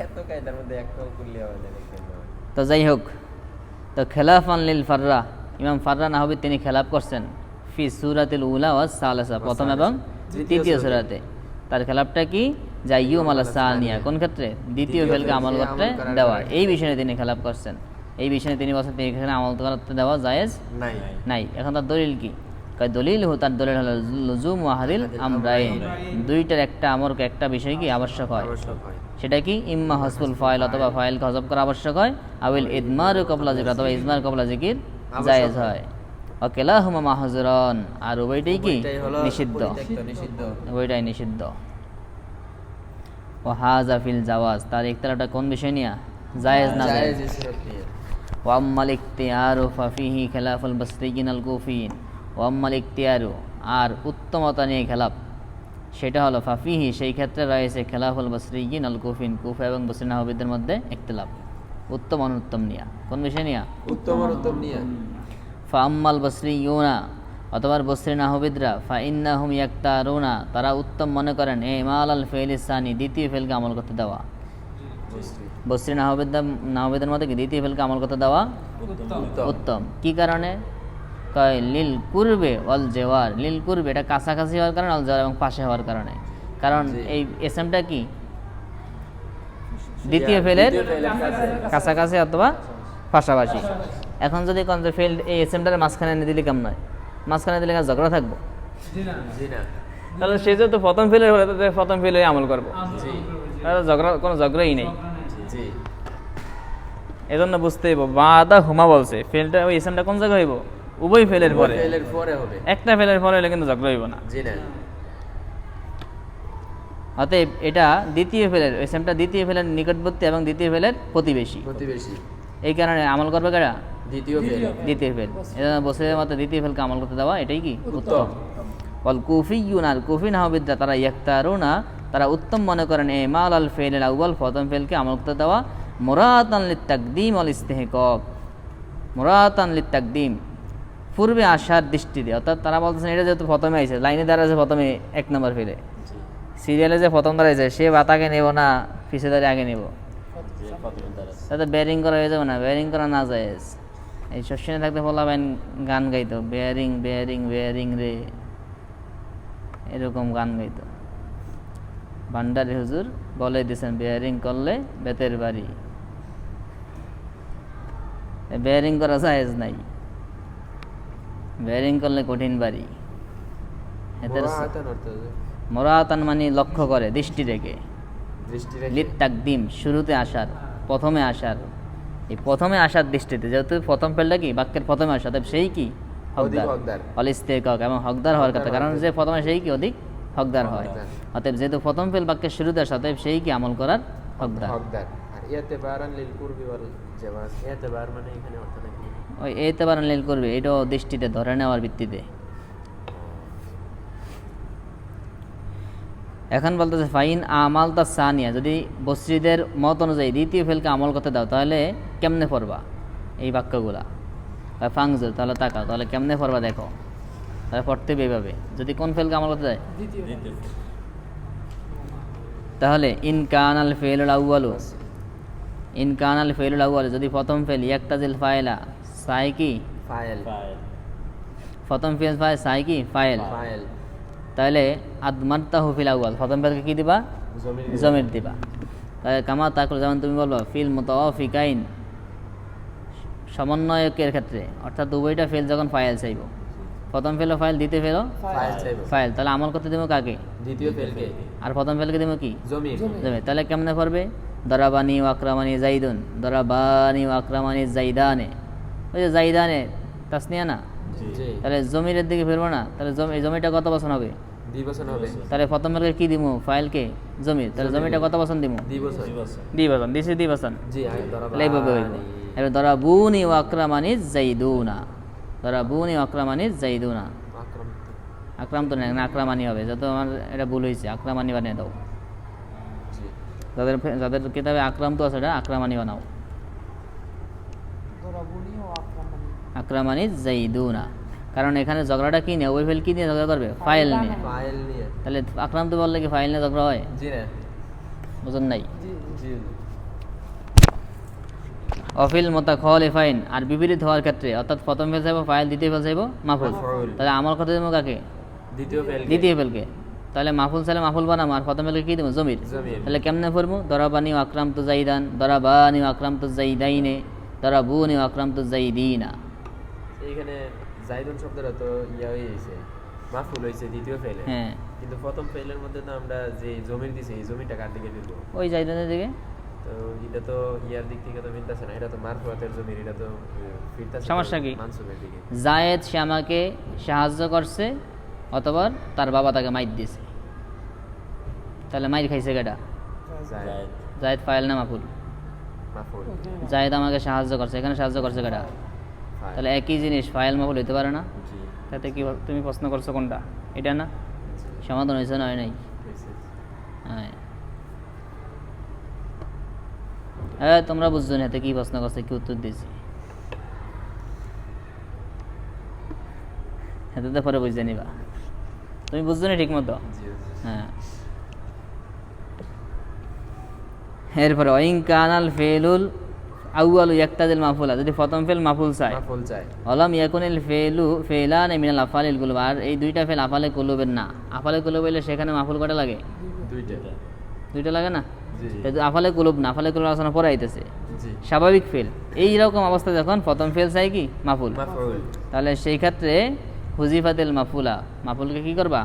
এত কায়দার মধ্যে একটাও কুলিয়া হয় না কেন? তো যাই হোক, তো খেলাফান লিল ফাররা, ইমাম ফাররা নাহবি তিনি খেলাফ করছেন ফি সূরাতিল উলা ওয়াস সালাসা, প্রথম এবং তৃতীয় সূরাতে। তার খেলাফটা কি, জাইয়ুম আলা সানিয়া, কোন ক্ষেত্রে, দ্বিতীয় ফেলকে আমল করতে দেওয়া, এই বিষয়ে তিনি খেলাফ করছেন। এই বিষয়ে তিনি বলছেন তিনি এখানে আমল করতে দেওয়া জায়েজ নাই নাই। এখন তার দলিল কি, কয় দলিল তার দলিল হলো লুজুম ওয়াহাদিল আমরাইন, দুইটার একটা আমরকে একটা বিষয় কি আবশ্যক হয়, আবশ্যক হয় সেটা কি ইম্মা হসফুল ফাইল, অথবা ফাইলকে হজব করা আবশ্যক হয়, আউল ইদমার কবলা জিকির, অথবা ইজমার কবলা জিকির জায়েজ হয়। ওয়াকিলাহুমা মাহজুরান, আর উভয়টাই কি উভয়টাই হলো নিষিদ্ধ, পরিত্যক্ত, নিষিদ্ধ উভয়টাই নিষিদ্ধ। ও হাজা ফিল জাওয়াজ, তার ইখতিলাফটা কোন বিষয় নিয়ে, জায়েজ না জায়েজ। জায়েজ ইসরাফ নিয়ে ওয়াম্মাল ইখতিয়ারু ফাফিহি খেলাফুল বসরিয়িন আল কুফিয়িন, ওয়াম্মাল ইখতিয়ারু, আর উত্তমতা নিয়ে খেলাফ, সেটা হলো ফাফিহি, সেই ক্ষেত্রে রয়েছে খেলাফুল বসরিয়িন আল কুফিয়িন, কুফা এবং বসরি নাহবিদের মধ্যে ইখতিলাফ, উত্তম অনুত্তম নিয়া, কোন বিষয় নিয়া, উত্তম আর উত্তম নিয়ে ফাম্মাল বসরিয়ুনা, অথবা বসরি নাহবিদরা, ফাইন্নাহুম ইয়াক্তারুনা, তারা উত্তম মনে করেন এ ইমাল আল ফেইলিস সানি, দ্বিতীয় ফেলকে আমল করতে দেওয়া। বসরি নাহবিদের মধ্যে কি দ্বিতীয় ফেলকে আমল করতে দেওয়া উত্তম। কি কারণে, কয় লিল কুরবে অল জেওয়ার, লিল কুরবে এটা কাছাকাছি হওয়ার কারণে, অল জেওয়ার এবং পাশে হওয়ার কারণে। কারণ এই এসএমটা কি দ্বিতীয় ফেলের কাছাকাছি অথবা পাশাপাশি। এখন যদি কোন যে ফেল এই এসএমটার মাঝখানে এনে দিলে কেমন হয়, মাঝখানে দিলে ঝগড়া থাকবো, জি না তাহলে সে যেহেতু প্রথম ফেলের হলে তো প্রথম ফেলে আমল করবো, জি তাহলে কোনো ঝগড়াই নেই। জি এজন্য বুঝতে হইব বাদা হুমা বলছে ফেলটা ওই এসএমটা কোন জায়গায় হইব, উভয় ফেলের পরে, ফেলের পরে হবে একটা ফেলের পরে হলে কিন্তু ঝগড়া হইব না। জি না অতএব এটা দ্বিতীয় ফেলের এসএমটা দ্বিতীয় ফেলের নিকটবর্তী এবং দ্বিতীয় ফেলের প্রতিবেশী, প্রতিবেশী এই কারণে আমল করবে কারা, দ্বিতীয় ফেল দ্বিতীয় ফেল। এজন্য বছরের মতো দ্বিতীয় ফেলকে আমল করতে দেওয়া এটাই কি উত্তম। বল কুফিয়ুন, আর কুফি নাহবিদরা তারা ইয়াক্তারুনা, তারা উত্তম মনে করেন এ মাল আল ফেল আল আউয়াল, প্রথম ফেলকে আমল করতে দেওয়া, মুরাতান লিত তাকদিম আল ইস্তিহকাক, মুরাতান লিত তাকদিম, পূর্বে আসার দৃষ্টিতে। অর্থাৎ তারা বলতেছেন এটা যেহেতু প্রথমে আইছে, লাইনে দাঁড়াচ্ছে প্রথমে 1 নম্বর ফেলে, সিরিয়ালে যে প্রথম দাঁড়াইছে সে বাতাকে নেব না পিছে দাঁড়িয়ে আগে নেব, তাতে বেয়ারিং করা হয়ে যাবে না, বেয়ারিং করা না যায়। এই শস্যনে থাকতে বলাবেন গান গাইতো, বেয়ারিং বেয়ারিং বেয়ারিং রে, এরকম গান গাইতো, ভান্ডারি হুজুর বলে দিয়েছেন বেয়ারিং করলে বেতের বাড়ি। বেয়ারিং করা জায়েজ নাই, বেয়ারিং করলে কঠিন বাড়ি। মুরাআতান অর্থ হচ্ছে মোরাতান মানে লক্ষ্য করে, দৃষ্টি রেখে। দৃষ্টি রেখে। লিত তাকদিম শুরুতে আসার, প্রথমে আসার। এই প্রথমে আসার দৃষ্টিতে, যেহেতু প্রথম ফেলটা কি বাক্যের প্রথমে আসা, অতএব সেই কি হকদার, হকদার। অলিস্তেকক এবং হকদার হওয়ার কথা, কারণ যে প্রথমে সেই কি অধিক হকদার হয়। হকদার। অতএব যেহেতু প্রথম ফেল বাক্যের শুরুতে আসা, অতএব সেই কি আমল করার হকদার। হকদার। আর ইতিবারান লিল কুরবি ওয়াল জাওয়াজ, ইতিবার মানে এখানে অর্থটা কি? ওই এতেবার লীল করবে, এটাও দৃষ্টিতে ধরে নেওয়ার ভিত্তিতে। এখন বলতেছে ফাইন আমাল তা সানিয়া, যদি বসরিদের মত অনুযায়ী দ্বিতীয় ফেলকে আমল করতে দাও, তাহলে কেমনে পড়বা এই বাক্যগুলা? ফাংজুর, তাহলে তাকাও, তাহলে কেমনে পড়বা দেখো, তাহলে পড়তে হবে এইভাবে। যদি কোন ফেলকে আমল করতে দেয়, তাহলে ইন কানাল ফেলুল আউয়ালু, ইন কানাল ফেলুল আউয়ালু, যদি প্রথম ফেল ইয়াক্তাজিল ফাইলা সাই কি ফাইল। প্রথম ফেল ফাইল সাই কি ফাইল, ফাইল। তাহলে আদমাত্তাহু ফিল আউয়াল, প্রথম ফেলকে কি দিবা, জমির জমির দিবা। তাহলে কামা তাকুল, যেমন তুমি বলবো ফিল মুতাওয়াফিকাইন, সমন্বয়কের ক্ষেত্রে, অর্থাৎ উভয়টা ফেল যখন ফাইল চাইব, প্রথম ফেলও ফাইল, দ্বিতীয় ফেলও ফাইল চাইবো। ফাইল, তাহলে আমল করতে দিব কাকে, দ্বিতীয় ফেলকে আর প্রথম ফেলকে দিব কি জমির। জমি। তাহলে কেমনে পড়বে, দরাবানি ও আকরামানি জাইদুন, দরাবানি ও আকরামানি জাইদানে, ওই যে জাইদানে তাসনিয়া না, জি। তাহলে জমিরের দিকে ফেরবো না, তাহলে এই জমিটা কত বছর হবে, দ্বিবচন হবে। তাহলে প্রথম ফেলকে কি দিব, ফাইলকে জমির, তাহলে জমিটা কত বছর দিব, দ্বিবচন। দ্বিবচন, দিছি দ্বিবচন। জি, আয় তাহলে এইভাবে হইব। দরাবানি। এবার দরাবুনি ও আকরামানি জাইদুনা, দরাবুনি ও আকরামানি জাইদুনা, আকরাম। আকরাম তো না, আকরামানি হবে, যত আমার এটা ভুল হয়েছে, আকরামানি বানিয়ে দাও। জি। যাদের যাদের কিতাবে আকরাম তো আছে, এটা আকরামানি বানাও, আকরামানি জাইদুনা। কারণ এখানে ঝগড়াটা কি নিয়ে, ওই ফেল কি নিয়ে ঝগড়া করবে, ফাইল নিয়ে। ফাইল নিয়ে। তাহলে আকরাম তো বললে কি ফাইল নিয়ে ঝগড়া হয়, জি না। বুঝুন নাই। জি। অফিল মোতাখলিফাইন, আর বিপরীত হওয়ার ক্ষেত্রে, অর্থাৎ প্রথম ফেল চাইবো ফাইল, দ্বিতীয় ফেল চাইবো মাফুল, মাফউল। তাহলে আমল কত দেবো কাকে, দ্বিতীয় ফেলকে। দ্বিতীয় ফেলকে। তাহলে মাফুল চাইলে মাফুল বানাম, আর প্রথম ফেলকে কি দেবো, জমির। জমির। তাহলে কেমনে পড়বো, দরাবানি ও আকরাম তু জাইদান, দরাবানি ও আকরাম তু জাইদাইনে, দরাবুনি ও আকরাম তু জাইদিনা। এইখানে জাইদুন শব্দটা তো ইয়া হয়ে গেছে, মাফুল হয়েছে দ্বিতীয় ফেলে। হ্যাঁ, কিন্তু প্রথম ফেলের মধ্যে তো আমরা যে জমির দিছি, এই জমিটা কার দিকে ফেলবো? ওই জাইদানের দিকে। তো এটা তো ইয়ার দিক থেকে তো মিলতেছে না, এটা তো মারফুয়াতের জমির, এটা তো ফিরতাছে সমস্যা কি? মানসুবের দিকে। জায়েদ সে আমাকে সাহায্য করছে, অথবা তার বাবা তাকে মাইর দিয়েছে, তাহলে মাইর খাইছে কেটা, জায়েদ। জায়েদ ফাইল না মাফুল, মাফুল। জায়েদ আমাকে সাহায্য করছে, এখানে সাহায্য করছে কেটা, ফাইল। তাহলে একই জিনিস ফাইল মাফুল হইতে পারে না। জি। তাতে কি তুমি প্রশ্ন করছো কোনটা, এটা না, সমাধান হয়েছে না, হয় নাই। হয়েছে। হ্যাঁ, হ্যাঁ তোমরা বুঝছো না, এতে কি প্রশ্ন করছে, কি উত্তর দিয়েছি, এতে পরে বুঝতে নিবা, তুমি বুঝছো না ঠিক মতো। জি। হ্যাঁ, এরপরে ওয়াইন কানাল ফেলুল আউয়ালু ইয়াক্তাজিল মাফুলা, যদি প্রথম ফেল মাফুল চায়, মাফুল চাই। অলাম ইয়াকুনিল ফেলু ফেলান মিনাল আফালিল কুলুব, আর এই দুইটা ফেল আফালে কুলুবের না। আফালে কুলুব হইলে সেখানে মাফুল কটা লাগে, দুইটা। দুইটা লাগে না, জি। কিন্তু আফালে কুলুব না, আফালে কুলুব আলোচনা পরে আইতেছে। জি। স্বাভাবিক ফেল, এইরকম অবস্থা যখন প্রথম ফেল চাই কি মাফুল, মাফুল। তাহলে সেই ক্ষেত্রে হুজিফাতিল মাফুলা, মাফুলকে কি করবা,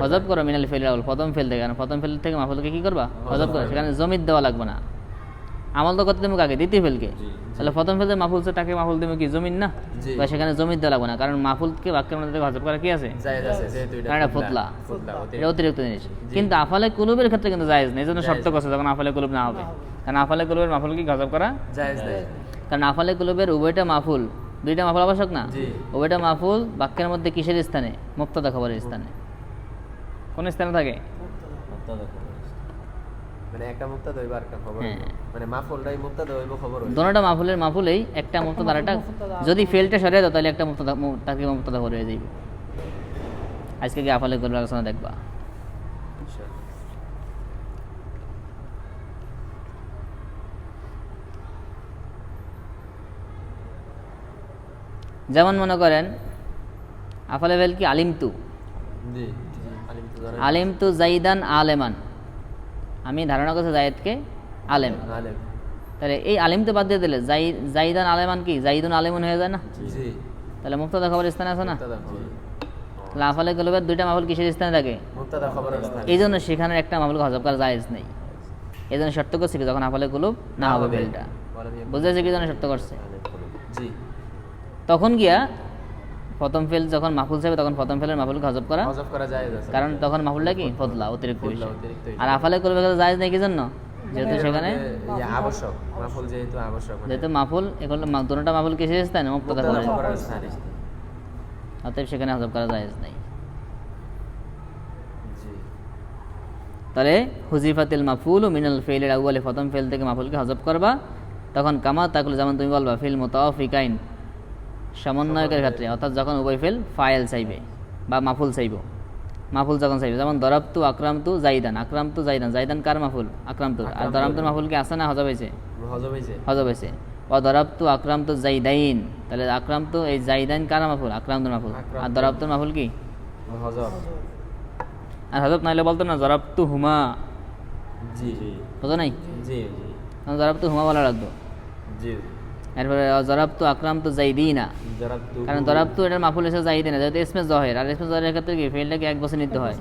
হজব করো মিনাল ফেল আউল, প্রথম ফেল থেকে, কারণ প্রথম ফেল থেকে মাফুলকে কি করবা, হজব করো, সেখানে জমির দেওয়া লাগবে না। আমল তো করতে দেবো কাকে, দ্বিতীয় ফেলকে। তাহলে প্রথম ফেলতে মাফুল তাকে মাফুল দেবো কি, জমিন না, জি। বা সেখানে জমির দেওয়া লাগবে না, কারণ মাফুলকে বাক্যের মধ্যে থেকে হজব করা কি আছে, জায়েদ আছে, যেহেতু এটা কারণ এটা ফুতলা, ফুতলা এটা অতিরিক্ত জিনিস। কিন্তু আফালে কুলুবের ক্ষেত্রে কিন্তু জায়েজ নেই, এই জন্য শর্ত করছে যখন আফালে কুলুব না হবে, কারণ আফালে কুলুবের মাফুল কি হজব করা, জায়েজ নাই। কারণ আফালে কুলুবের উভয়টা মাফুল, দুইটা মাফুল আবশ্যক না, জি। উভয়টা মাফুল বাক্যের মধ্যে কিসের স্থানে, মুক্তাদা খবরের স্থানে, কোন স্থানে থাকে, মানে একটা মুক্তাদ হইব আর একটা খবর হইব। হ্যাঁ। মানে মাফুলটাই মুক্তাদ হইব, খবর হইব। দোনোটা মাফুলের মাফুলেই, একটা মুক্তাদা আরেকটা, যদি ফেলটা সরিয়ে দাও তাহলে একটা মুক্তাদা তাকে মুক্তাদা হয়ে যাবে। আজকে কি আফালে কুলুবের আলোচনা দেখবা। ইনশাআল্লাহ। যেমন মনে করেন আফালে ফেল কি আলিমতু, জি। আলিম তো জানেন। আলিমতু জাইদান আলেমান, আমি ধারণা করছি জায়েদকে আলেম, আলেম। তাহলে এই আলিম তো বাদ দিয়ে দিলে জাইদান আলেমান কি জাইদুন আলেমন হয়ে যায় না? জি। তাহলে মুক্তাদা খবর স্থানে আছে না? মুক্তাদা খবর। তাহলে আফালে কুলুবের দুইটা মাফুল কিসের স্থানে থাকে? মুক্তাদা খবরের স্থানে। এই জন্য সেখানে একটা মাফুলকে হজব করা জায়েজ নেই। এই জন্য শর্ত করছে কি যখন আফালে কুলুব না হবে ফেলটা, বুঝেছে কি জন্য শর্ত করছে? জি। তখন গিয়া প্রথম ফেল যখন মাফুল চাইবে তখন প্রথম ফেলের মাফুলকে হজব করা, হযফ করা জায়েজ আছে। কারণ তখন মাফুলটা কি ফদলা অতিরিক্ত ফদলা, বিষয়। অতিরিক্ত বিষয়। আর আফালে কুলুবের ক্ষেত্রে জায়েজ নেই কি জন্য? যেহেতু সেখানে আবশ্যক মাফুল, যেহেতু আবশ্যক মানে যেহেতু মাফুল এগুলো দুটোটা মাফুল কিসের স্থানে? মুক্তাদা মুক্তাদা খবরের খবরের স্থানে। অতএব সেখানে হজব করা জায়েজ নেই। জি। তাহলে হুজিফাতিল মাফুল ও মিনাল ফেলের আউয়ালে প্রথম ফেল থেকে মাফুলকে হজব করবা, তখন কামা তাকুল যেমন তুমি বলবা ফিল মুতাওয়াফিকাইন সমন্বয়কের ক্ষেত্রে, অর্থাৎ যখন উভয় ফেল ফাইল চাইবে বা মাফুল চাইব, মাফুল যখন চাইবে যেমন দরাবতু আকরামতু জাইদান, আকরামতু জাইদান, জাইদান কার মাফুল? আকরামতু। আর দরাবতুর মাফুল কি আছে না হজব হয়েছে? হযফ হইছে। হজব হয়েছে। ও দরাবতু আকরামতু জাইদাইন, তাহলে আকরামতু এই জাইদাইন কার মাফুল? আকরামতুর মাফুল। আর দরাবতুর মাফুল কি? হযফ। আর হজব নাইলে বলতো না জরাবতু হুমা, জি। বুঝো নাই? জি। জরাবতু হুমা বলা রাখবো। জি। এরপরে জরাবতু আকরামতু জাইদিনা, জরাবতু। কারণ দরাবতু এটার মাফুল এসে জাইদিনা, যেহেতু ইসমে জহের, আর ইসমে জহের ক্ষেত্রে কি ফেলটাকে এক বছর নিতে হয়,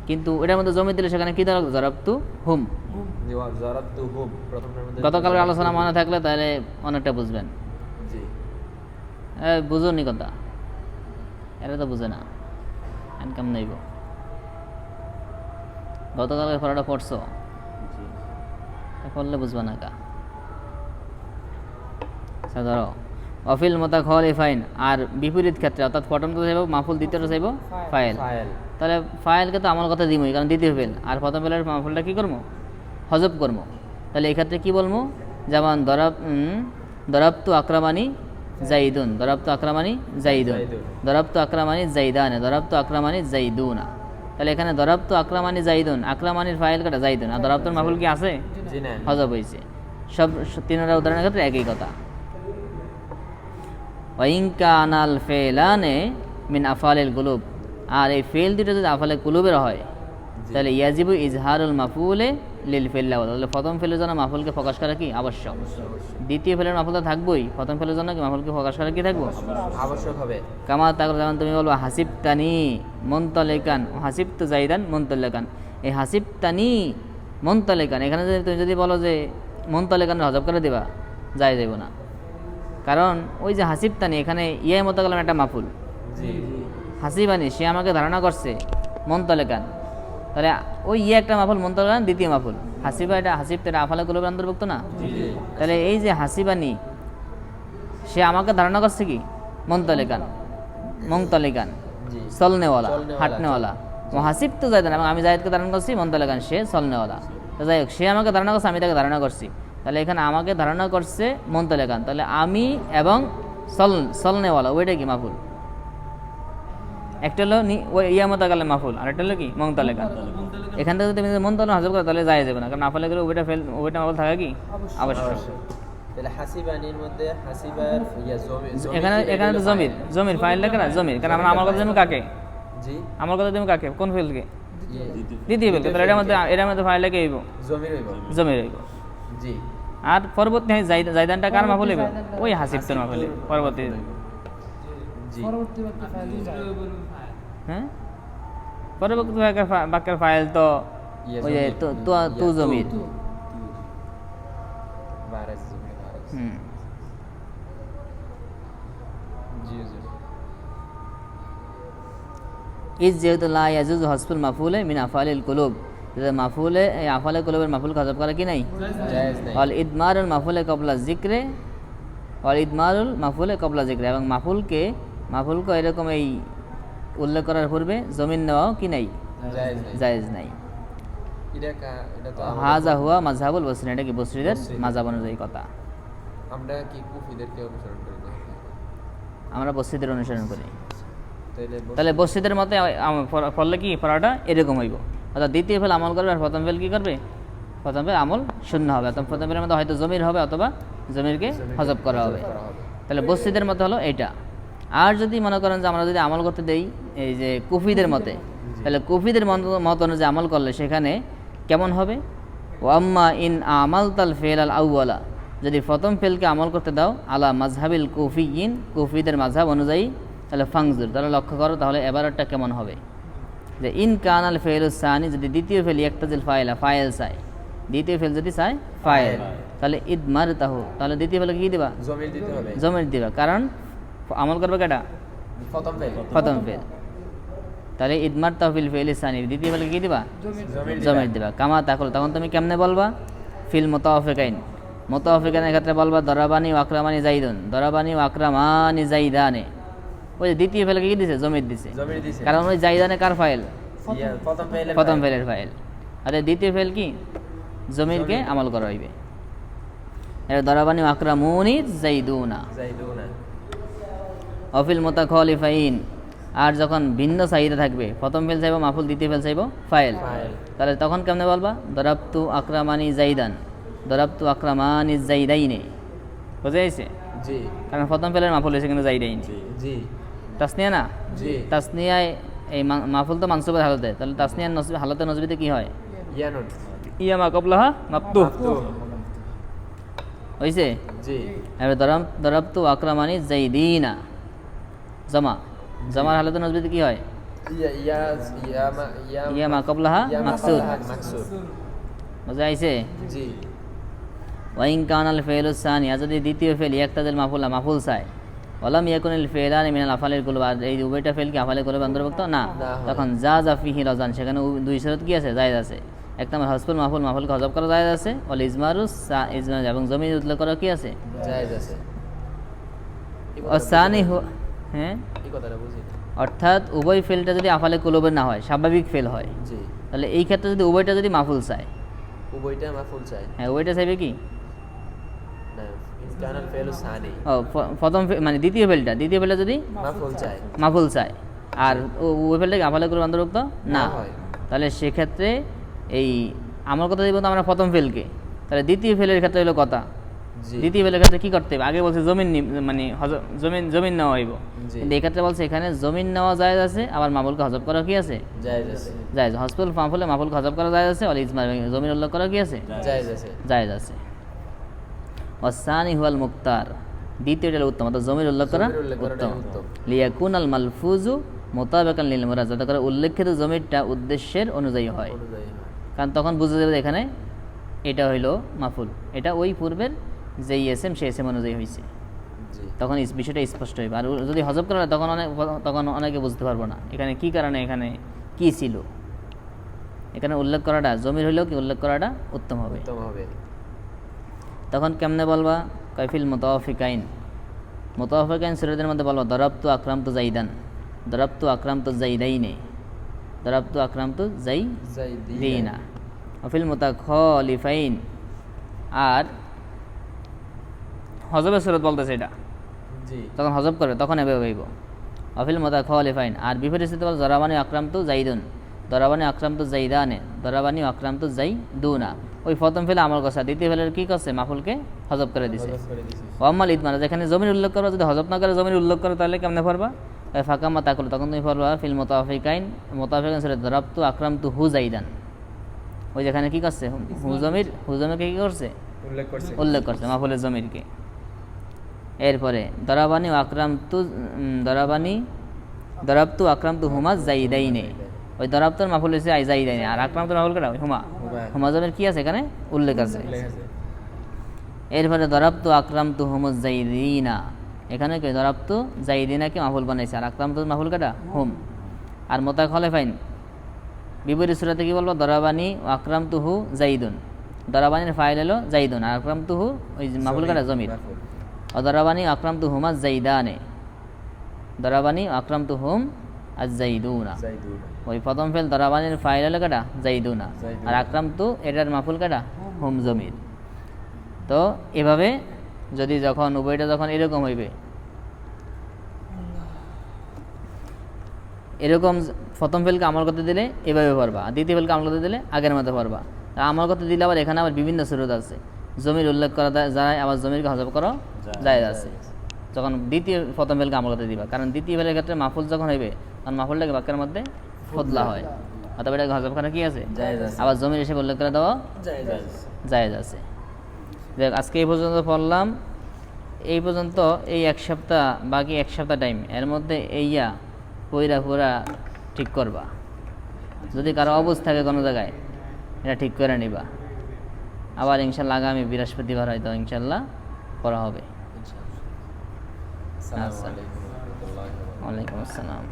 কিন্তু এটার মধ্যে জমি দিলে সেখানে কি ধরা জরাবতু হুম। জরাবতু হুম প্রথমের মধ্যে। গতকালের আলোচনা মনে থাকলে তাহলে অনেকটা বুঝবেন। জি। বুঝুনি কথা, এটা তো বুঝে না, ইনকাম নেইব। গতকালের পড়াটা পড়ছো, জি। পড়লে বুঝবে না কা। আচ্ছা ধরো অফিল মোতা খলিফাইন, আর বিপরীত ক্ষেত্রে অর্থাৎ প্রথমটা চাইব মাফুল, দ্বিতীয়টা চাইব ফাইল। ফাইল। তাহলে ফাইলকে তো আমার কথা দিবই, কারণ দ্বিতীয় ফেল, আর প্রথম ফেলের মাফুলটা কী করবো? হজব করবো। তাহলে এই ক্ষেত্রে কী বলবো? যেমন দরাবতু আকরামানি জাইদুন, দরাবতু আকরামানি জাইদুন, দরাবতু আকরামানি জাইদানে, দরাবতু আকরামানি জাইদুনা। তাহলে এখানে দরাবতু আকরামানি জাইদুন, আকরামানির ফাইল কাটা জাইদুন, আর দরাবতুর মাফুল কি আছে? জি না। হজব হয়েছে। সব তিনটা উদাহরণের ক্ষেত্রে একই কথা। ওয়াইনকা আনাল ফেলানে মিন আফালিল কুলুব, আর এই ফেল দুটো যদি আফালে কুলুবের হয় তাহলে ইয়াজিবু ইজহারুল মাফুলে লিল ফেল, তাহলে প্রথম ফেলের জন্য মাফুলকে প্রকাশ করা কি আবশ্যক। দ্বিতীয় ফেলের মাফুল তো থাকবোই, প্রথম ফেলের জন্য কি মাফুলকে প্রকাশ করা কি থাকবো? আবশ্যক হবে। কামা তাকলে যেমন তুমি বলবো হাসিব তানি মন্তলেকান, হাসিব তো জাইদান মন্তলেকান, এই হাসিব তানি মন্তলেকান, এখানে যদি তুমি যদি বলো যে মন্তলেকান হজব করে দেবা, যাই যাইব না, কারণ ওই যে হাসিব তানি এখানে ইয়ে মতো গেলাম একটা মাফুল, জি। হাসিবানি সে আমাকে ধারণা করছে মন্তলেকান, তাহলে ওই ইয়ে একটা মাফুল, মন্তলেকান দ্বিতীয় মাফুল, হাসিবা এটা হাসিব তো এটা আফালে কুলুবের অন্তর্ভুক্ত না? জি। তাহলে এই যে হাসিবানি সে আমাকে ধারণা করছে কি মন্তলেকান, মন্তলেকান জি। চলনেওয়ালা, চলনেওয়ালা, হাঁটনেওয়ালা। ও হাসিব তো জায়দান, এবং আমি জায়দকে ধারণা করছি মন্তলেকান, সে চলনেওয়ালা। তো যাই হোক, সে আমাকে ধারণা করছে, আমি তাকে ধারণা করছি, তাহলে এখানে আমাকে ধারণা করছে মন্তলেকান, তাহলে আমি এবং চলনেওয়ালা ওইটা কি মাফুল। একটা হলো ওই ইয়ামতা গেলে মাফুল, আর একটা হলো কি মন্তলেকান। এখান থেকে তুমি যদি মন্তলেকান হাজব করো তাহলে যায় যাবে না, কারণ আফালে গেলে ওইটা মাফুল থাকা কি আবশ্যক। তাহলে হাসিবানির মধ্যে হাসিবার এখানে তো জমির ফাইল লেখা না, জমির, কারণ আমরা আমার কথা তুমি কাকে, জি। আমার কথা তুমি কাকে, কোন ফিল্ডকে? দ্বিতীয় ফিল্ডকে। তাহলে এটার মধ্যে ফাইল লেখে হইব জমির হইব। জমির হইব। জি। আর পরবর্তী জাইদানটা কার মাফুল হইব? ওই হাসিবতর মাফুল হইব পরবর্তী। জি। হ্যাঁ, পরবর্তী বাক্যের ফাইল তো ওই যে তু জমির। বারাজ জমির বারাজ। হুম। জি জি। ইজ যেহেতু লা ইয়াজুজ হসফুল মাফুলে মিন আফালিল কুলুব, মাফুলে এই আফালে কুলুবের মাফুলকে হজব করা কি নাই? জায়েজ নাই। অল ইদমারুল মাফুলে কবলা জিক্রে, অল ইদমারুল মাফুলে কবলা জিক্রে, এবং মাফুলকে এরকম এই উল্লেখ করার পূর্বে জমিন নেওয়াও কি নাই? জায়েজ নাই। জায়েজ নাই। এটা তো হাজা হুয়া মাযহাবুল বসরি, এটা কি বসরিদের মাযহাব অনুযায়ী কথা। আমরা কি কুফিদেরকে অনুসরণ করি না? আমরা বসরিদের অনুসরণ করি। তাইলে তাহলে বসরিদের মতে ফলে কি পড়াটা এরকম হইব, অর্থাৎ দ্বিতীয় ফেল আমল করবে, আর প্রথম ফেল কি করবে? প্রথম ফেল আমল শূন্য হবে, অর্থাৎ প্রথম ফেলের মধ্যে হয়তো জমির হবে অথবা জমিরকে হজব করা হবে। তাহলে বসরিদের মতে হলো এইটা। আর যদি মনে করেন যে আমরা যদি আমল করতে দেই এই যে কুফিদের মতে, তাহলে কুফিদের মত অনুযায়ী আমল করলে সেখানে কেমন হবে? ওয়াম্মা ইন আমাল তাল ফেল আল আউ্বালা, যদি প্রথম ফেলকে আমল করতে দাও আলা মাজহাবিল কুফিয়িন, কুফিদের মাযহাব অনুযায়ী, তাহলে ফাংজুর, তাহলে লক্ষ্য করো তাহলে এবারটা কেমন হবে। যে ইন কানাল ফেলুস সানি, যদি দ্বিতীয় ফেল ইয়াক্তাজিল ফাইলা, ফাইল চায়, দ্বিতীয় ফেল যদি চায় ফাইল, তাহলে ইদমার তাহু, তাহলে দ্বিতীয় ফেলকে কি দিবা? জমির দিতে হবে। জমির দিবা, কারণ আমল করবে কেটা? প্রথম ফেল। প্রথম ফেল। তাহলে ইদমার তাহফিল ফেল সানি, দ্বিতীয় ফেলকে কি দিবা? জমির দিবা। কামা তাকুল, তখন তুমি কেমনে বলবা? ফিল মুতাওয়াফিকাইন, মুতাওয়াফিকাইনের ক্ষেত্রে বলবা দরাবানি ও আকরামানি জাইদুন, দরাবানি ও আকরামানি জাইদানে। ওই যে দ্বিতীয় ফেলকে কি দিছে? জমির দিছে, জমির দিছে। কারণ ওই জাইদানে কার ফাইল? প্রথম ফেল। প্রথম ফেলের ফাইল। আর দ্বিতীয় ফেল কি? জমিরকে আমল করা হইবে। এর দরাবানি ও আকরামুনি জাইদুনা। জাইদুনা। অফিল মুতাখালিফাইন, আর যখন ভিন্ন চাহিদা থাকবে, প্রথম ফেল চাইব মাফুল, দ্বিতীয় ফেল চাইব ফাইল, তাহলে তখন কেমনে বলবা? দরাবতু আকরামানি জাইদান, দরাবতু আকরামানি জাইদাইনে। বুঝে গেছে? জি কারণ প্রথম ফেলের মাফুল হয়েছে কিন্তু জাইদাইন। জি তাসনিয়া না? জি। তাসনিয়ায় এই মাফুল তো মানসুবের হালতে, তাহলে তাসনিয়ার হালতে নজবিতে কি হয়? ইয়ানুন। ইয়া মা কবলাহা মাকতুব। মাকতুব। হইছে? জি। এবার দরাবতু আকরামানি জাইদিনা, জমা, জমার হালতে নজবিতে কি হয়? ইয়া মা কবলাহা মাকসুদ। মাকসুদ। বুঝা আইছে? জি। ওয়াইন কানাল ফেলুস সানি, আর যদি দ্বিতীয় ফেল ইয়াক্তাজিল মাফুলা, মাফুল চায়, ওয়ালাম ইয়াকুনিল ফেলানি মিনাল আফালিল কুলুব, আর এই উভয়টা ফেল কি আফালিল কুলুব অন্তর্ভুক্ত না, তখন জাযা ফিহি রাজান, সেখানে দুই শরত কি আছে? জায়েজ আছে। এক নম্বর হসফুল মাফুল, মাফুলকে হযফ করা জায়েজ আছে, ওয়াল ইজমারুস ইজমার, এবং জমির উল্লেখ করা কি আছে? জায়েজ আছে। ওয়াসানি, হ্যাঁ, এই কথাটা বুঝি। অর্থাৎ উভয় ফেলটা যদি আফালে কুলুবের না হয়, স্বাভাবিক ফেল হয়, জি। তাহলে এই ক্ষেত্রে যদি উভয়টা যদি মাফুল চায়, উভয়টা মাফুল চাই। হ্যাঁ উভয়টা চাইবে কি? না, ইনকানাল ফেলু সানি। ও প্রথম মানে দ্বিতীয় ফেলটা যদি মাফুল চাই। মাফুল চায়, আর ওই ফেলটা কি আফালে কুলুব অন্তর্ভুক্ত না হয়, তাহলে সেক্ষেত্রে এই আমার কথা দিব তো আমরা প্রথম ফেলকে, তাহলে দ্বিতীয় ফেলের ক্ষেত্রে হলো কথা, জি। দ্বিতীয় ফেলের ক্ষেত্রে কি করতে হবে? আগে বলছে জমিন মানে জমিন নেওয়া হইব, জি। কিন্তু এই ক্ষেত্রে বলছে এখানে জমিন নেওয়া জায়েজ আছে, আবার মাফুলকে হযফ করা কি আছে? জায়েজ আছে। জায়েজ। হসফুল মাফুলে মাফুলকে হযফ করা জায়েজ আছে, ওয়াল ইজমার, জমিন উল্লেখ করা কি আছে? জায়েজ আছে। জায়েজ আছে। ওয়াসানি হুয়াল মুক্তার, দ্বিতীয়টা হলো উত্তম, অর্থাৎ জমির উল্লেখ করা জমির উল্লেখ করাটাই উত্তম। উত্তম। লিয়াকুনাল মালফুজু মুতাবাকান লিল মুরাদ, যাতে করে উল্লেখিত জমিরটা উদ্দেশ্যের অনুযায়ী হয়, অনুযায়ী হয়। কারণ তখন বুঝে যাবে এখানে এটা হইলো মাফুল, এটা ওই পূর্বের যে এসএম সেই এসএম অনুযায়ী হয়েছে, জি। তখন বিষয়টা স্পষ্ট হইবে। আর যদি হযফ করা হয় তখন অনেকে বুঝতে পারবো না এখানে কি কারণে, এখানে কি ছিল। এখানে উল্লেখ করাটা জমির হইলেও কি উল্লেখ করাটা উত্তম হবে। উত্তম হবে। তখন কেমনে বলবা? কাইফিল মুতাওয়াফিকাইন, মুতাওয়াফিকাইন সূরাদের মধ্যে বলবা দরাবতু আকরামতু জাইদান, দরাবতু আকরামতু জাইদাইনে, দরাবতু আকরামতু জাইদিনা। অফিল মুতাখালিফাইন, আর হযফের সূরত বলতেছে এটা, জি। তখন হযফ করবে, তখন এভাবে হইব অফিল মুতাখালিফাইন। আর বিপরীত স্থিতিতে বল দরাবানি আকরামতু জাইদুন, দরাবানি আকরামতু জাইদানে, দরাবানি আকরামতু জাইদুনা। ওই প্রথম ফেলে আমল করছে, দ্বিতীয় ফেলের কি করছে? মাফুলকে হযফ করে দিছে। হযফ করে দিছি। ওয়াম্মাল ইদমার, যেখানে জমির উল্লেখ করো, যদি হযফ না করে জমির উল্লেখ করো, তাহলে কেমনে পড়বা? ফাঁকা তাকুল, তখন তুমি পড়বা ফিল মুতাওয়াফিকাইন, মুতাওয়াফিকাইন সূরা দরাবতু আকরামতু হু জাইদান। ওই যেখানে কি করছে? হুজমিরকে কি করছে? উল্লেখ করছে, মাফুলের জমিরকে। এরপরে দরাবানি আকরামতু, দরাবতু আকরামতু হুমা জাইদাইনে, ওই দরাবতুর মাফুল হচ্ছে জাইদাইনে, আর আকরামতুর মাফুল কাটা হুমা জমির কি আছে? এখানে উল্লেখ আছে। এরপরে দরাবতু আকরামতু হুমুজ জাইদিনা, এখানে কি দরাবতু জাইদিনাকে মাফুল বানাইছে, আর আকরামতু মাফুল কাটা হুম। আর মুতাখালিফাইন বিপরীত সূরাতে কি বলবো? দরাবানি আকরামতুহু জাইদুন, দরাবানির ফাইল হলো জাইদুন, আর আকরামতুহু ওই মাফুল কাটা জমির। দরাবানি আকরামতুহুমা জাইদানে, দরাবানি আকরামতুহুম আজ-জাইদুনা, ওই প্রথম ফেল দরাবানির ফাইল হলো কাটা জাইদুনা, আর আকরামতু এটার মাফুল কাটা হুম জমির। তো এভাবে যদি যখন উভয়টা যখন এরকম হইবে, এরকম প্রথম ফেলকে আমল করতে দিলে এভাবে পারবা, আর দ্বিতীয় ফেলকে আমল করতে দিলে আগের মতো পারবা। আর আমল করতে দিলে আবার এখানে আবার বিভিন্ন সুরত আছে, জমির উল্লেখ করা যায়, আবার জমিরকে হযফ করা জায়েজ আছে যখন প্রথম ফেলকে আমল করতে দিবা, কারণ দ্বিতীয় ফেলের ক্ষেত্রে মাফুল যখন হইবে তখন মাফুলটাকে বাক্যের মধ্যে ফদলা হয়। অথবা এটা হজব করা কি আছে জায়েজ আছে। আবার জমির এসে উল্লেখ করে দেওয়া জায়েজ আছে। জায়েজ আছে। দেখ আজকে এই পর্যন্ত পড়লাম, এই পর্যন্ত এই এক সপ্তাহ, বাকি এক সপ্তাহ টাইম এর মধ্যে এইয়া পইরা পুরা ঠিক করবা। যদি কারো অবস্থা থাকে কোনো জায়গায় এটা ঠিক করে নিবা। আবার ইনশাল্লাহ আগামী বৃহস্পতিবার হয়তো ইনশাল্লাহ পড়া হবে। ইনশাআল্লাহ। আসসালামু আলাইকুম ওয়া রাহমাতুল্লাহি ওয়া বারাকাতুহু। ওয়ালাইকুম আসসালাম।